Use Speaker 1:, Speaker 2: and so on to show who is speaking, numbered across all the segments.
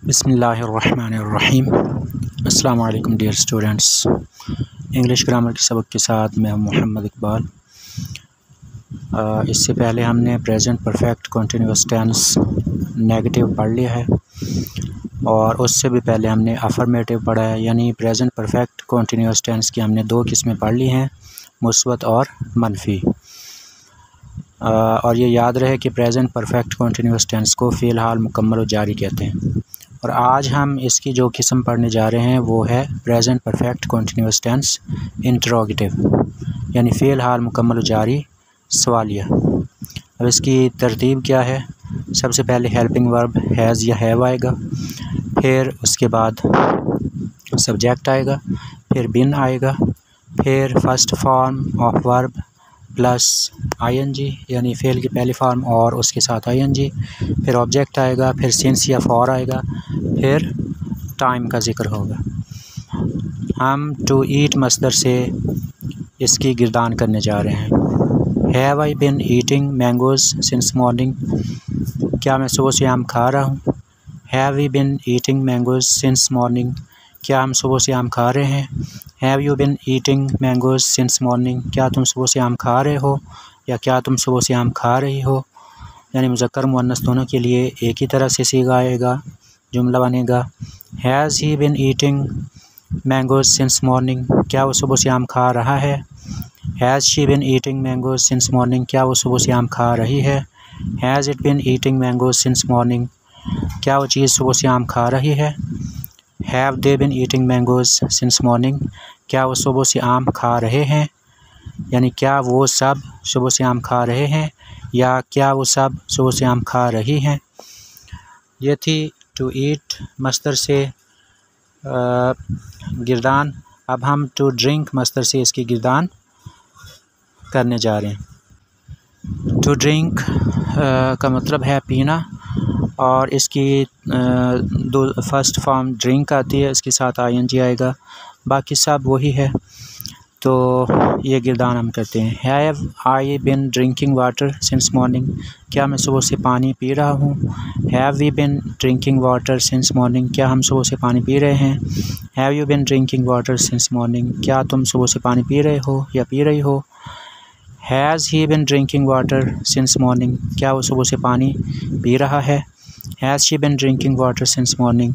Speaker 1: बिस्मिल्लाहिर्रहमानिर्रहीम। अस्सलाम वालेकुम डियर स्टूडेंट्स। इंग्लिश ग्रामर के सबक के साथ मैं मोहम्मद इकबाल। इससे पहले हमने present perfect continuous tense negative पढ़ लिया है और उससे भी पहले हमने अफर्मेटिव पढ़ा है, यानी प्रेजेंट परफेक्ट कंटिन्यूअस टेंस की हमने दो किस्में पढ़ ली हैं, मुस्बत और मनफी। और ये याद रहे कि प्रेजेंट परफेक्ट कंटिन्यूअस टेंस को फ़िलहाल मुकम्मल और जारी कहते हैं। और आज हम इसकी जो किस्म पढ़ने जा रहे हैं वो है present perfect continuous tense interrogative, यानी फ़िलहाल मुकम्मल और जारी सवालिया। अब इसकी तरतीब क्या है? सबसे पहले हेल्पिंग वर्ब हैज़ या हैव आएगा, फिर उसके बाद सब्जेक्ट आएगा, फिर बिन आएगा, फिर first form of verb plus ING यानी फ़ेल की पहली फॉर्म और उसके साथ आईएनजी, फिर ऑब्जेक्ट आएगा, फिर सिंस या फॉर आएगा, फिर टाइम का ज़िक्र होगा। हम टू ईट मस्दर से इसकी गिरदान करने जा रहे हैं। Have I been eating mangoes since morning, क्या मैं सुबह से आम खा रहा हूँ। Have we been eating mangoes since morning, क्या हम सुबह से आम खा रहे हैं। Have you been eating mangoes since morning, क्या तुम सुबह से आम खा रहे हो या क्या तुम सुबह से आम खा रही हो। यानी मुज़क्कर मुअन्नस दोनों के लिए एक ही तरह से सीगा आएगा, जुमला बनेगा। Has he been eating mangoes since morning, क्या वो सुबह से आम खा रहा है। Has she been eating mangoes since morning, क्या वो सुबह से आम खा रही है। Has it been eating mangoes since morning, क्या वो चीज़ सुबह से आम खा रही है। Have they been eating mangoes since morning, क्या वो सुबह से आम खा रहे हैं, यानी क्या वो सब सुबह से आम खा रहे हैं या क्या वो सब सुबह से आम खा रही हैं। ये थी टू ईट मस्दर से गिरदान। अब हम टू ड्रिंक मस्दर से इसकी गिरदान करने जा रहे हैं। टू ड्रिंक का मतलब है पीना और इसकी दो फर्स्ट फॉर्म ड्रिंक आती है, इसके साथ आईएनजी आएगा, बाकी सब वही है। तो ये गिरदान हम करते हैं। Have I been drinking water since morning, क्या मैं सुबह से पानी पी रहा हूँ। Have we been drinking water since morning, क्या हम सुबह से पानी पी रहे हैं। Have you been drinking water since morning, क्या तुम सुबह से पानी पी रहे हो या पी रही हो। Has he been drinking water since morning, क्या वो सुबह से पानी पी रहा है। Has she been drinking water since morning,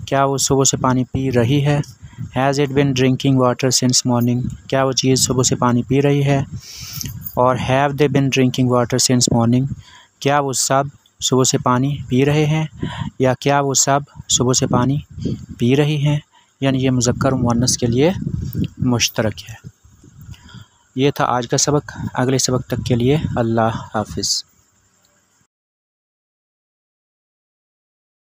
Speaker 1: क्या वो सुबह से पानी पी रही है। Has it been drinking water since morning, क्या वो चीज़ सुबह से पानी पी रही है। और have they been drinking water since morning, क्या वो सब सुबह से पानी पी रहे हैं या क्या वो सब सुबह से पानी पी रही हैं। यानी ये मुज़क्कर मुअन्नस के लिए मुश्तरक है। ये था आज का सबक। अगले सबक तक के लिए अल्लाह हाफ़िज़।